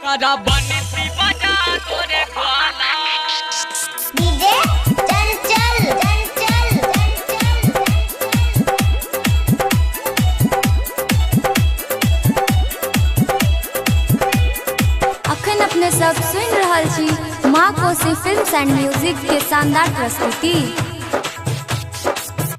करा बनती बजा तोरे ग्वाला डीजे चंचल अखन अपने सब सुन रहल छी माँ कोसी फिल्म्स एंड म्यूजिक के शानदार प्रस्तुति।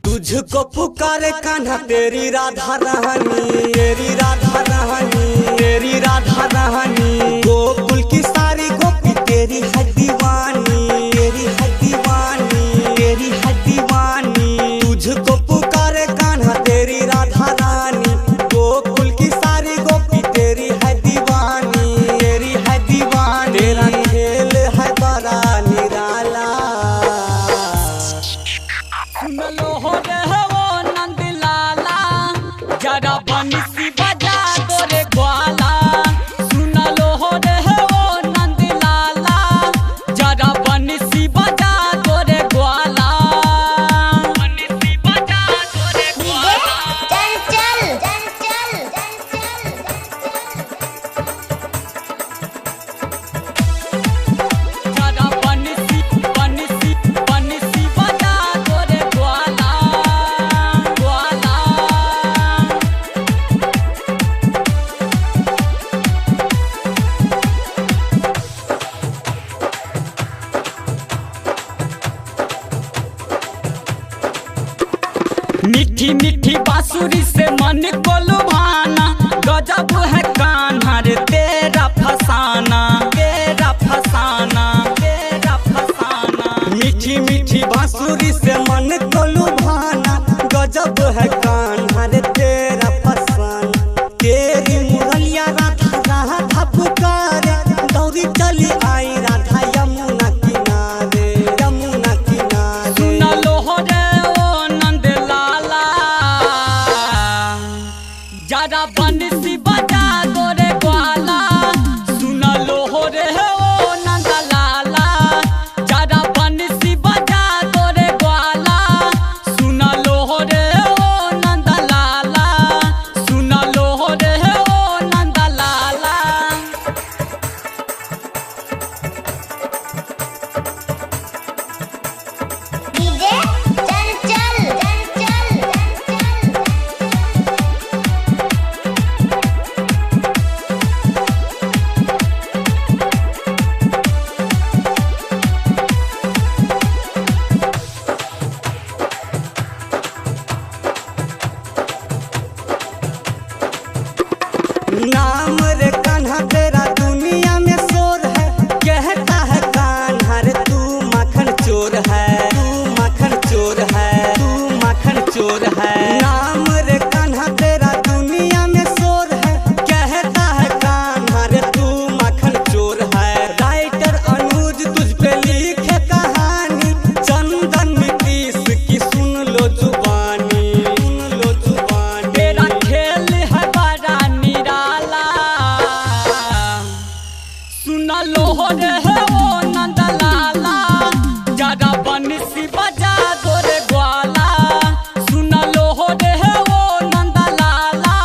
तुझको पुकारे कान्हा तेरी राधा रानी, तेरी राधा रानी, तेरी राधा रानी। गोकुल की सारी गोपी तेरी है दीवानी, तेरी है दीवानी, तेरी है दीवानी। तुझको पुकारे कान्हा तेरी राधा रानी, गोकुल की सारी गोपी तेरी है दीवानी, तेरी है दीवानी। तेरा खेल है बड़ा निराला, सुन लो हो रे वो नंद लाला, जरा बंसी बजा तोरे ग्वाला। सुन लो हो रे वो नंद लाला, जरा बंसी बजा तोरे ग्वाला। बंसी बजा तोरे ग्वाला। जरा बंसी बंसी बंसी बजा तोरे ग्वाला ग्वाला। मीठी मीठी बांसुरी से मन को लुभाना, गजब है कान्हा रे तेरा फसाना, तेरा फसाना, तेरा फसाना। मीठी मीठी बांसुरी से मन को लुभाना, गजब है कान्हा रे तेरा फसाना। तेरी मुरलिया राधा राधा पुकारे, दौड़ी चली आई राधा यमुना किनारे, यमुना किनारे। सुन लो हो रे ओ नंद लाला, जरा बंसी बजा तोरे ग्वाला। सुन लो हो रे ओ नंद लाला, जरा बंसी बजा तोरे ग्वाला। सुन लो हो रे ओ नंद लाला, सुन लो हो रे ओ नंद लाला। डीजे चंचल नाम रे कान्हा तेरा दुनिया में शोर है, कहता है कान्हा रे तू माखन चोर है, तू माखन चोर है, तू माखन चोर है। नाम रे कान्हा तेरा दुनिया में शोर है, कहता है कान्हा रे तू माखन चोर है। राइटर अनुज तुझ पे लिखे कहानी, चंदन नीतीश की सुन लो जुबानी, सुन लो जुबानी। तेरा खेल है बड़ा निराला, सुन लो हो रे ओ नंद लाला, जरा बंसी बजा तोरे ग्वाला। सुन लो हो रे ओ नंद लाला,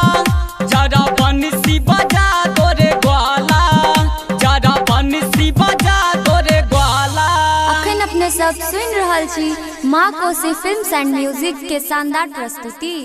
जरा बंसी बजा तोरे ग्वाला, जरा बंसी बजा तोरे ग्वाला। अखन अपने सब सुन रहल छी माँ कोसी फिल्म्स एंड म्यूजिक के शानदार प्रस्तुति।